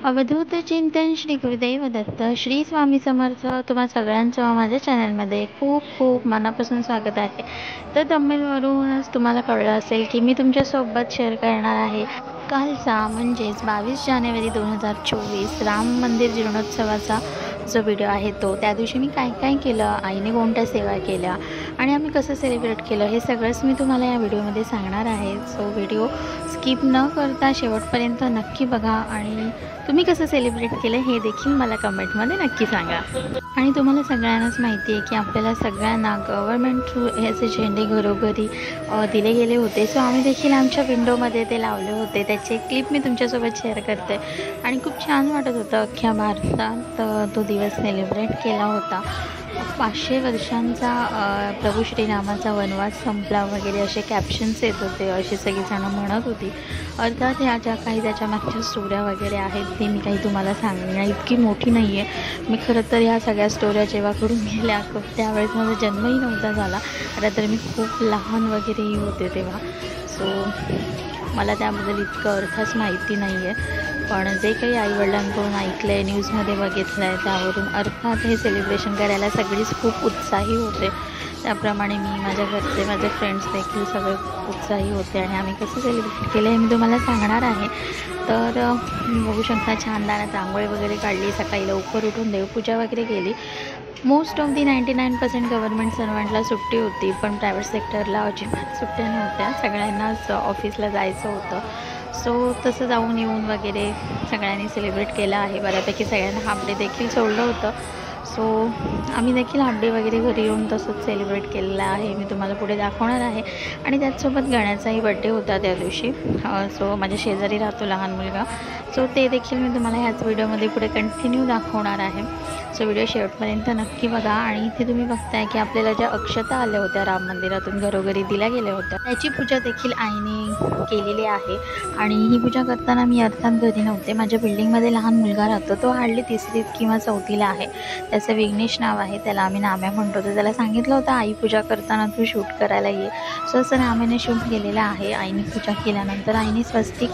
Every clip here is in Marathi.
अवधूत चिंतन श्री गुरुदेव दत्त श्री स्वामी समर्थ. तुम्हा सगळ्यांचं माझ्या चॅनलमध्ये खूप खूप मनापासून स्वागत आहे. तर thumbnailवरूनच तुम्हाला कळलं असेल की मी तुमच्यासोबत शेअर करणार आहे कालचा म्हणजेच 22 जानेवारी 2024 राम मंदिर जीर्णोत्सवाचा जो व्हिडिओ आहे तो. त्या दिवशी मी काय काय केलं, आईने कोणत्या सेवा केल्या आणि आम्ही कसं सेलिब्रेट केलं हे सगळंच मी तुम्हाला या व्हिडिओमध्ये सांगणार आहे. सो व्हिडिओ स्किप न करता शेवटपर्यंत नक्की बघा आणि तुम्ही कसं सेलिब्रेट केलं हे देखील मला कमेंटमध्ये नक्की सांगा. आणि तुम्हाला सगळ्यांनाच माहिती आहे की आपल्याला सगळ्यांना गव्हर्मेंट थ्रू ह्याचे झेंडे घरोघरी दिले गेले होते. सो आम्ही देखील आमच्या विंडोमध्ये ते लावले होते. त्याची एक क्लिप मी तुमच्यासोबत शेअर करते आणि खूप छान वाटत होतं. अख्ख्या भारतात तो दिवस सेलिब्रेट केला होता. 500 वर्षांचा प्रभू श्रीरामाचा वनवास संपला वगैरे असे कॅप्शन्स येत होते, अशी सगळीजणं म्हणत होती. अर्थात ह्या ज्या काही त्याच्या मागच्या स्टोऱ्या वगैरे आहेत ते मी काही तुम्हाला सांगणार इतकी मोठी नाही आहे. मी खरं तर ह्या सगळ्या स्टोऱ्या जेव्हा करून गेल्या त्यावेळेस माझा जन्मही नव्हता झाला. आता तर मी खूप लहान वगैरेही होते तेव्हा. सो मला त्याबद्दल इतकं अर्थच माहिती नाही आहे. पण जे काही आईवडिलांकडून ऐकलं आहे, न्यूजमध्ये बघितलं आहे, त्यावरून अर्थात हे सेलिब्रेशन करायला सगळीच खूप उत्साही होते. त्याप्रमाणे मी, माझ्या घरचे, माझे फ्रेंड्स देखील सगळे उत्साही होते आणि आम्ही कसं सेलिब्रेट केलं हे मी तुम्हाला सांगणार आहे. तर बघू शकता छान दारात रांगोळी वगैरे काढली, सकाळी लवकर उठून देवपूजा वगैरे केली. मोस्ट ऑफ दी 99% गव्हर्मेंट सर्वंटला सुट्टी होती, पण प्रायव्हेट सेक्टरला अजिबात सुट्ट्या नव्हत्या. सगळ्यांनाच ऑफिसला जायचं होतं. सो तसं जाऊन येऊन वगैरे सगळ्यांनी सेलिब्रेट केलं आहे. बऱ्यापैकी सगळ्यांना हाफ डे देखील सोडलं होतं. सो आम्ही देखील हाफ डे वगैरे घरी येऊन तसंच सेलिब्रेट केलेलं आहे. मी तुम्हाला पुढे दाखवणार आहे. आणि त्याचसोबत गण्याचाही बड्डे होता त्या दिवशी. सो माझ्या शेजारी राहतो लहान मुलगा. सो ते देखील मी तुम्हाला ह्याच व्हिडिओमध्ये पुढे कंटिन्यू दाखवणार आहे. सो व्हिडिओ शेवटपर्यंत नक्की बघा. आणि इथे तुम्ही बघताय की आपल्याला ज्या अक्षता आल्या होत्या राम मंदिरातून घरोघरी दिल्या गेल्या होत्या, त्याची पूजा देखील आईने केलेली आहे. आणि ही पूजा करताना मी अर्थात घरी नव्हते. माझ्या बिल्डिंगमध्ये लहान मुलगा राहतो, तो हार्डली 3रीत किंवा 4थीला आहे. त्याचं विघ्नेश नाव आहे, त्याला आम्ही नाम्या म्हणतो. तर त्याला सांगितलं होतं आई पूजा करताना तू शूट करायला ये. सो असं नाम्याने शूट केलेलं आहे. आईने पूजा केल्यानंतर आईने स्वस्तिक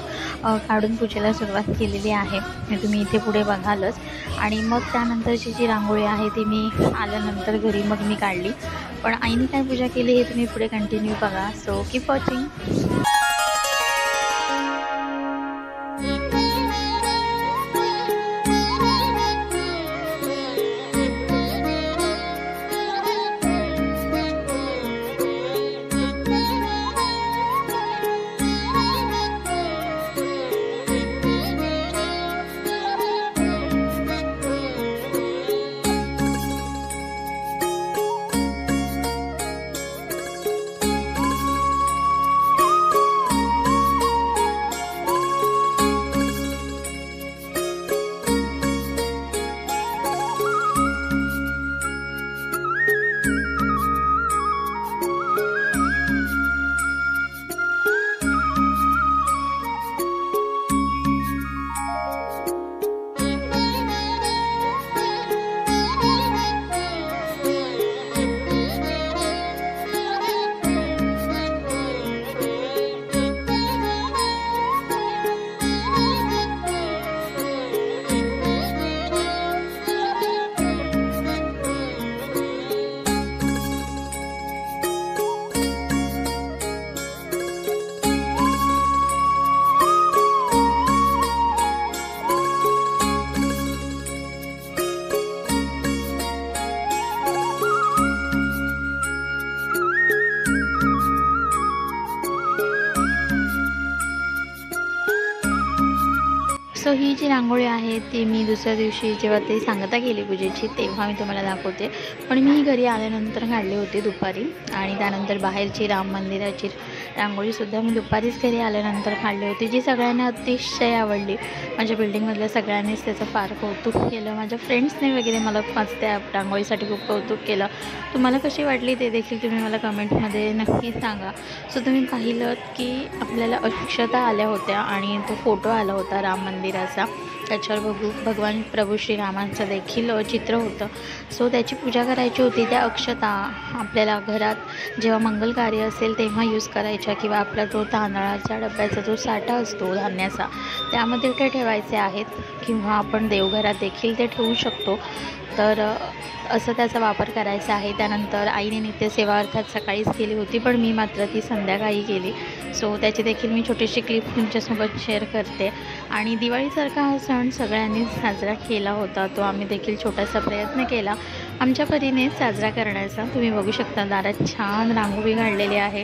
काढून पूजेला सुरुवात केलेली आहे. तुम्ही इथे पुढे बघालच. आणि मग त्यानंतरची जी रांगोळी आहे ती मी आल्यानंतर घरी मग मी काढली. पण आईने काय पूजा केली हे तुम्ही पुढे कंटिन्यू बघा. So keep watching. ही जी रांगोळी आहे ती मी दुसऱ्या दिवशी जेव्हा ते सांगता गेली पूजेची तेव्हा मी तुम्हाला दाखवते, पण मी घरी आल्यानंतर काढली होती दुपारी. आणि त्यानंतर बाहेरची राम मंदिराची रांगोळीसुद्धा मी दुपारीच घरी आल्यानंतर काढली होती, जी सगळ्यांना अतिशय आवडली. माझ्या बिल्डिंगमधल्या सगळ्यांनीच त्याचं फार कौतुक केलं. माझ्या फ्रेंड्सने वगैरे मला त्या रांगोळीसाठी खूप कौतुक केलं. तुम्हाला कशी वाटली ते देखील तुम्ही मला कमेंटमध्ये नक्की सांगा. सो तुम्ही पाहिलं की आपल्याला अक्षता आल्या होत्या आणि तो फोटो आला होता राम मंदिराचा, त्याच्यावर भगवान प्रभू श्रीरामांचं देखील चित्र होतं. सो त्याची पूजा करायची होती. त्या अक्षता आपल्याला घरात जेव्हा मंगल कार्य असेल तेव्हा यूज करायच्या, किंवा आपला जो तांदळाच्या डब्याचा जो साठा असतो धान्याचा त्यामध्ये ते ठेवायचे आहेत, किंवा आपण देवघरात देखील ते ठेवू शकतो. तर असं त्याचा वापर करायचा आहे. त्यानंतर आईने नित्यसेवा अर्थात सकाळीच केली होती, पण मी मात्र ती संध्याकाळी केली. सो त्याची देखील मी छोटीशी क्लिप तुमच्यासोबत शेअर करते. आणि दिवाळीसारखा हा सण सगळ्यांनी साजरा केला होता, तो आम्ही देखील छोटासा प्रयत्न केला आमच्या परीने साजरा करण्याचा. तुम्ही बघू शकता दारात छान रांगोळी काढलेली आहे,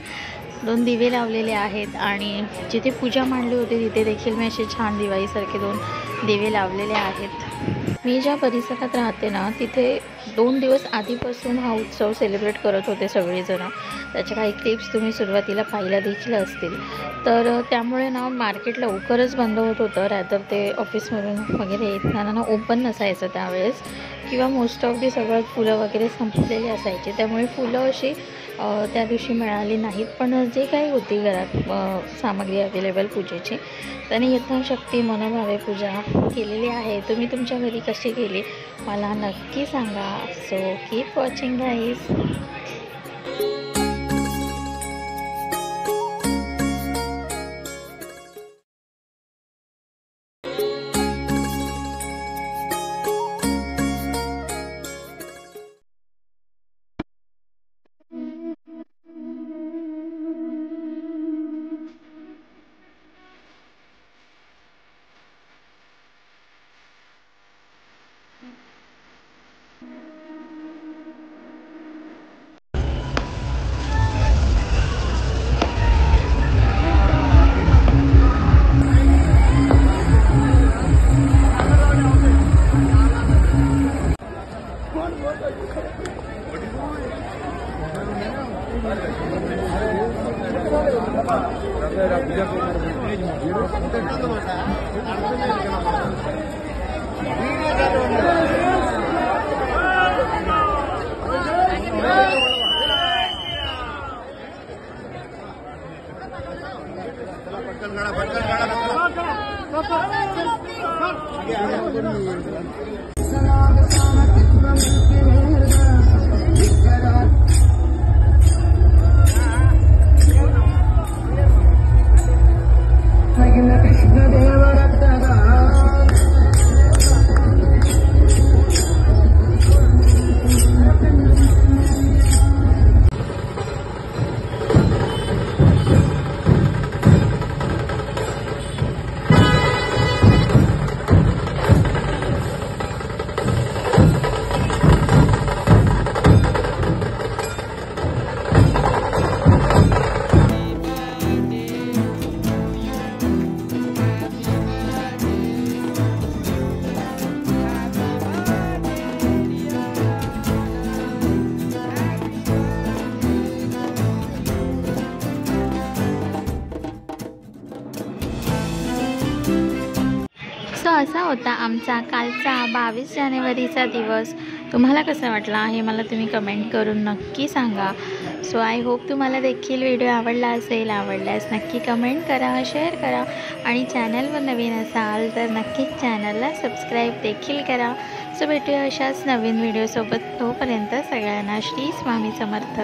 2 दिवे लावलेले आहेत, आणि जिथे पूजा मांडली होती तिथे देखील मी असे छान दिवाळीसारखे 2 दिवे लावलेले आहेत. मी ज्या परिसरात राहते ना तिथे 2 दिवस आधीपासून हा उत्सव सेलिब्रेट करत होते सगळेजण. त्याच्या काही क्लिप्स तुम्ही सुरुवातीला पाहिल्या देखील असतील. तर त्यामुळे ना मार्केट लवकरच बंद होत होतं, रॅदर ते ऑफिसमधून वगैरे येताना ना ओपन नसायचं त्यावेळेस, किंवा मोस्ट ऑफ दी सगळं फुलं वगैरे संपलेली असायची, त्यामुळे फुलं अशी त्या दिवशी मिळाली नाहीत. पण जे काही होती घरात सामग्री अवेलेबल पूजेची, त्याने यथाशक्ती मनोभावे पूजा केलेली आहे. तुम्ही तुमच्या घरी कशी केली मला नक्की सांगा. So keep watching guys. असा होता आमचा कालचा 22 जानेवारीचा दिवस. तुम्हाला कसा वाटला हे मला तुम्ही कमेंट करून नक्की सांगा. सो आय होप तुम्हाला देखील व्हिडिओ आवडला असेल. आवडल्यास नक्की कमेंट करा, शेअर करा, आणि चॅनलवर नवीन असाल तर नक्कीच चॅनलला सबस्क्राईब देखील करा. सो भेटूया अशाच नवीन व्हिडिओसोबत. तोपर्यंत सगळ्यांना श्री स्वामी समर्थ.